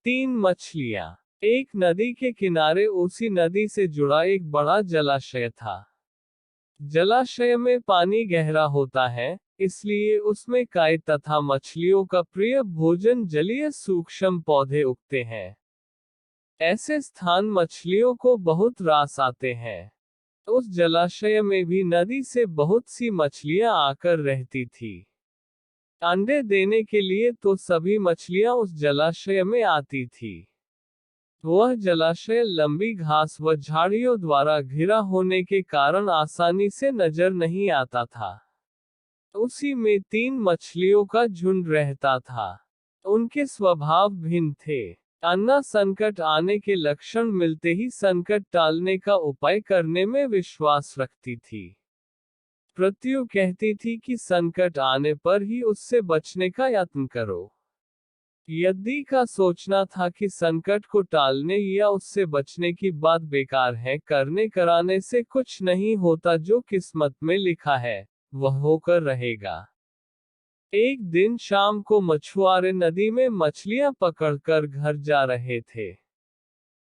3 मछलियां। एक नदी के किनारे उसी नदी से जुड़ा एक बड़ा जलाशय था। जलाशय में पानी गहरा होता है, इसलिए उसमें काई तथा मछलियों का प्रिय भोजन जलीय सूक्ष्म पौधे उगते हैं। ऐसे स्थान मछलियों को बहुत रास आते हैं। उस जलाशय में भी नदी से बहुत सी मछलियां आकर रहती थी। अंडे देने के लिए तो सभी मछलियां उस जलाशय में आती थी। वह जलाशय लंबी घास व झाड़ियों द्वारा घिरा होने के कारण आसानी से नजर नहीं आता था। उसी में 3 मछलियों का झुंड रहता था। उनके स्वभाव भिन्न थे। अन्ना संकट आने के लक्षण मिलते ही संकट टालने का उपाय करने में विश्वास रखती थी। प्रत्यु कहती थी कि संकट आने पर ही उससे बचने का यत्न करो। यदि का सोचना था कि संकट को टालने या उससे बचने की बात बेकार है, करने कराने से कुछ नहीं होता, जो किस्मत में लिखा है वह होकर रहेगा। एक दिन शाम को मछुआरे नदी में मछलियां पकड़कर घर जा रहे थे।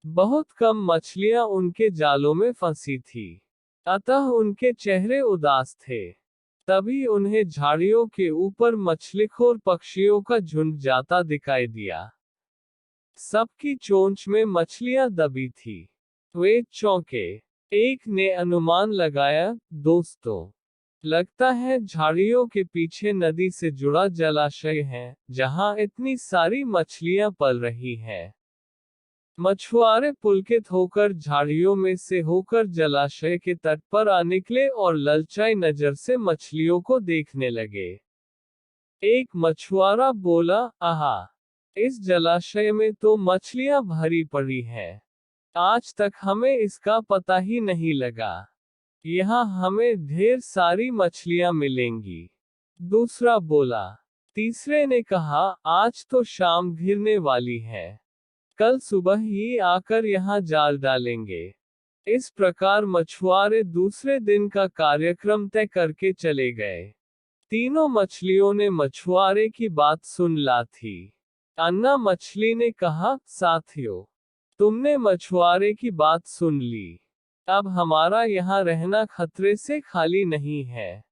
बहुत कम मछलियां उनके जालों में फंसी थी, अतः उनके चेहरे उदास थे। तभी उन्हें झाड़ियों के ऊपर मछलीखोर पक्षियों का झुंड जाता दिखाई दिया। सबकी चोंच में मछलियां दबी थी। वे चौंके। एक ने अनुमान लगाया, दोस्तों, लगता है झाड़ियों के पीछे नदी से जुड़ा जलाशय है, जहां इतनी सारी मछलियां पल रही हैं। मछुआरे पुलकित होकर झाड़ियों में से होकर जलाशय के तट पर आ निकले और ललचाई नजर से मछलियों को देखने लगे। एक मछुआरा बोला, आहा, इस जलाशय में तो मछलियां भरी पड़ी हैं। आज तक हमें इसका पता ही नहीं लगा। यहाँ हमें ढेर सारी मछलियां मिलेंगी। दूसरा बोला। तीसरे ने कहा, आज तो शाम घिरने वाली है, कल सुबह ही आकर यहाँ जाल डालेंगे। इस प्रकार मछुआरे दूसरे दिन का कार्यक्रम तय करके चले गए। तीनों मछलियों ने मछुआरे की बात सुन ला थी। अन्ना मछली ने कहा, साथियों, तुमने मछुआरे की बात सुन ली। अब हमारा यहाँ रहना खतरे से खाली नहीं है।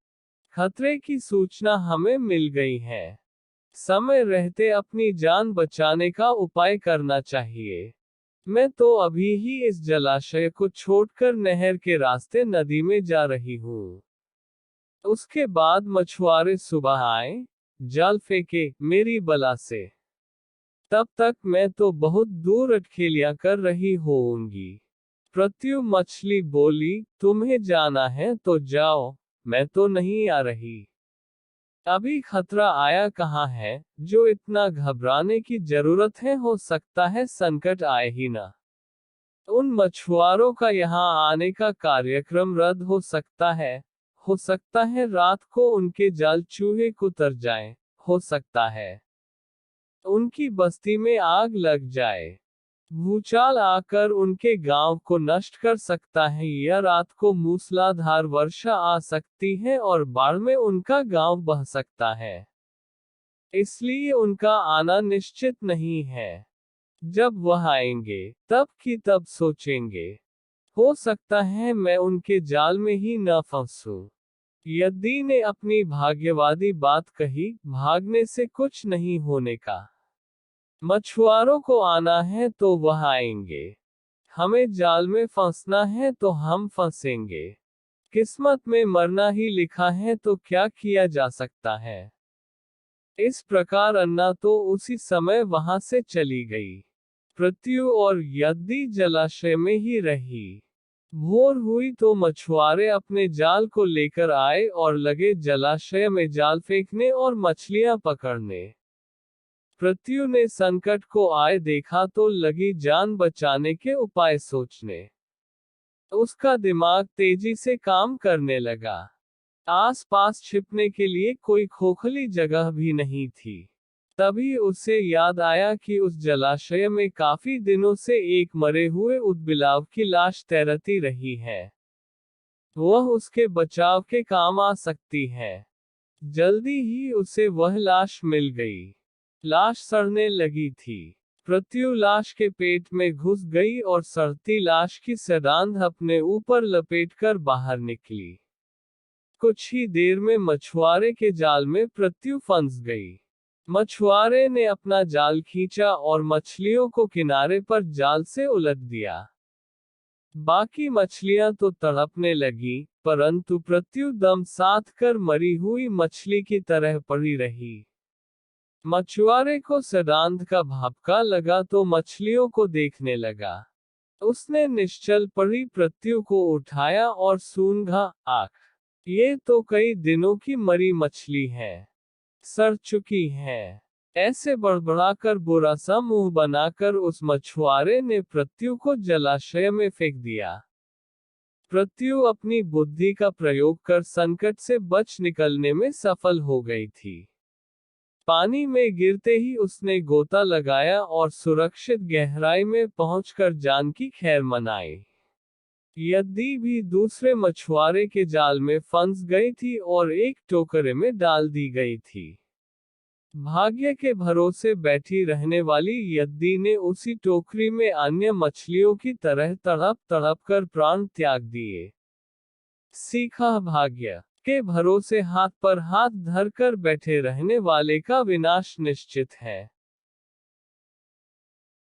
खतरे की सूचना हमें मिल गई है। समय रहते अपनी जान बचाने का उपाय करना चाहिए। मैं तो अभी ही इस जलाशय को छोड़कर नहर के रास्ते नदी में जा रही हूँ। उसके बाद मछुआरे सुबह आए, जाल फेंके मेरी बला से। तब तक मैं तो बहुत दूर अटखेलियां कर रही होऊंगी। प्रत्यु मछली बोली, तुम्हें जाना है तो जाओ, मैं तो नहीं आ रही। अभी खतरा आया कहाँ है, जो इतना घबराने की जरूरत है, हो सकता है संकट आए ही ना। उन मछुआरों का यहाँ आने का कार्यक्रम रद्द हो सकता है रात को उनके जाल चूहे कुतर जाएं, हो सकता है उनकी बस्ती में आग लग जाए, भूचाल आकर उनके गांव को नष्ट कर सकता है, या रात को मूसलाधार वर्षा आ सकती है और बाढ़ में उनका गांव बह सकता है। इसलिए उनका आना निश्चित नहीं है। जब वह आएंगे, तब की तब सोचेंगे। हो सकता है मैं उनके जाल में ही न फंसूं। यदि ने अपनी भाग्यवादी बात कही, भागने से कुछ नहीं होने का। मछुआरों को आना है तो वह आएंगे। हमें जाल में फंसना है तो हम फंसेंगे। किस्मत में मरना ही लिखा है तो क्या किया जा सकता है। इस प्रकार अन्ना तो उसी समय वहां से चली गई। प्रत्यु और यदि जलाशय में ही रही। भोर हुई तो मछुआरे अपने जाल को लेकर आए और लगे जलाशय में जाल फेंकने और मछलियां पकड़ने। प्रत्यु ने संकट को आए देखा तो लगी जान बचाने के उपाय सोचने। उसका दिमाग तेजी से काम करने लगा। आसपास छिपने के लिए कोई खोखली जगह भी नहीं थी। तभी उसे याद आया कि उस जलाशय में काफी दिनों से एक मरे हुए ऊदबिलाव की लाश तैरती रही है। वह उसके बचाव के काम आ सकती है। जल्दी ही उसे वह लाश मिल गई। लाश सड़ने लगी थी। प्रत्यु लाश के पेट में घुस गई और सड़ती लाश की सदांध अपने ऊपर लपेटकर बाहर निकली। कुछ ही देर में मछुआरे के जाल में प्रत्यु फंस गई। मछुआरे ने अपना जाल खींचा और मछलियों को किनारे पर जाल से उलट दिया। बाकी मछलियां तो तड़पने लगी, परंतु प्रत्यु दम साध कर मरी हुई मछली की तरह पड़ी रही। मछुआरे को सदांध का भापका लगा तो मछलियों को देखने लगा। उसने निश्चल पड़ी प्रत्यु को उठाया और सूंघा, आख, ये तो कई दिनों की मरी मछली है, सड़ चुकी है। ऐसे बड़बड़ाकर बुरा सा मुंह बनाकर उस मछुआरे ने प्रत्यु को जलाशय में फेंक दिया। प्रत्यु अपनी बुद्धि का प्रयोग कर संकट से बच निकलने में सफल हो गई थी। पानी में गिरते ही उसने गोता लगाया और सुरक्षित गहराई में पहुंचकर जान की खैर मनाई। यदि भी दूसरे मछुआरे के जाल में फंस गई थी और एक टोकरे में डाल दी गई थी। भाग्य के भरोसे बैठी रहने वाली यद्दी ने उसी टोकरी में अन्य मछलियों की तरह तड़प तड़प कर प्राण त्याग दिए। सीखा, भाग्य के भरोसे हाथ पर हाथ धरकर बैठे रहने वाले का विनाश निश्चित है।